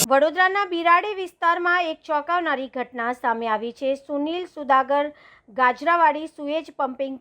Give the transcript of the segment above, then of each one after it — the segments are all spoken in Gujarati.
વડોદરાના બિરાડી વિસ્તારમાં એક ચોંકાવનારી ઘટના સામે આવી છે। Sunil Sudagar Gajrawadi sewage pumping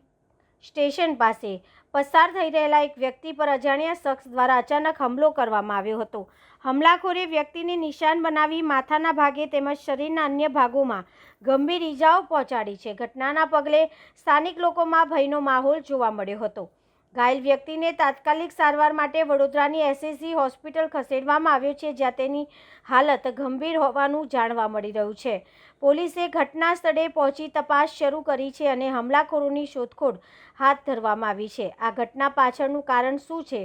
station પાસે પસાર થઈ રહેલા એક વ્યક્તિ પર અજાણ્યા શખ્સ દ્વારા અચાનક હુમલો કરવામાં આવ્યો હતો। હુમલાખોરે વ્યક્તિને નિશાન બનાવી માથાના ભાગે તેમજ શરીરના અન્ય ભાગોમાં ગંભીર ઇજાઓ પહોંચાડી છે। ઘટનાના પગલે સ્થાનિક લોકોમાં ભયનો માહોલ જોવા મળ્યો હતો। ઘાયલ વ્યક્તિને તાત્કાલિક સારવાર માટે વડોદરાની એસએસજી હોસ્પિટલ ખસેડવામાં આવ્યો છે, જ્યાં તેની હાલત ગંભીર હોવાનું જાણવા મળી રહ્યું છે। પોલીસે ઘટના સ્થળે પહોંચી તપાસ શરૂ કરી છે અને હુમલાખોરોની શોધખોળ હાથ ધરવામાં આવી છે। આ ઘટના પાછળનું કારણ શું છે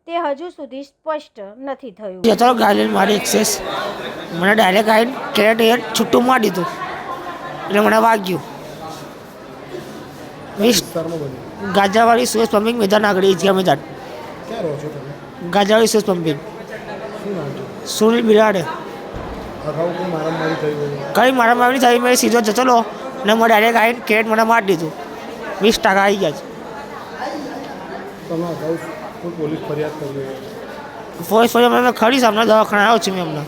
તે હજુ સુધી સ્પષ્ટ નથી થયું। જતો ગાડી મારી એક્સેસ મને ડાયરેક્ટ આવીને કેરેટ છૂટું મારી દીધું એટલે મને વાગ્યું। ગાજરાવાડી સુએજ પમ્પિંગ મેદાન આગળ ઈજગા મેદાન ગાજરાવાડી સુએજ પમ્પિંગ સુનિલ બિરાડે કઈ મારામારી થઈ। મેં સીધો જતો લો ને મને ડાયરેક્ટ આવીને કેરેટ મને મારી દીધું। 20% આવી ગયા છે। પોલીસ ફરિયાદ મેં ખરી સામે દવાખાને આવ્યો છું। મેં હમણાં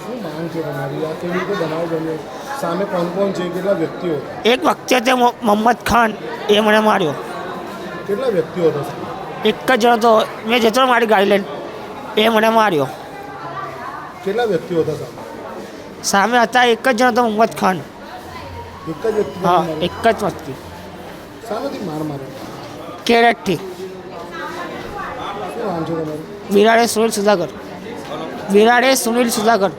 શું માંગ છે તમારી? આ કેવી રીતે બનાવ બન્યો? સામે કોણ કોણ છે? કેટલા વ્યક્તિઓ? એક વ્યક્તિ હતો મોહમ્મદ ખાન, એ મને માર્યો। કેટલા વ્યક્તિઓ હતા? એક જ જણ હતો। મેં જતો મારી ગાડી લઈને, એ મને માર્યો। કેટલા વ્યક્તિઓ હતા સામે હતા એક જ જણ હતો મોહમ્મદ ખાન। એક જ વ્યક્તિ? હા, એક જ વ્યક્તિ। શાનાથી માર્યો? કેરેટથી। શું નામ છે તમારું? બિરાડે સુનિલ સુદાગર। બિરાડે સુનિલ સુદાગર।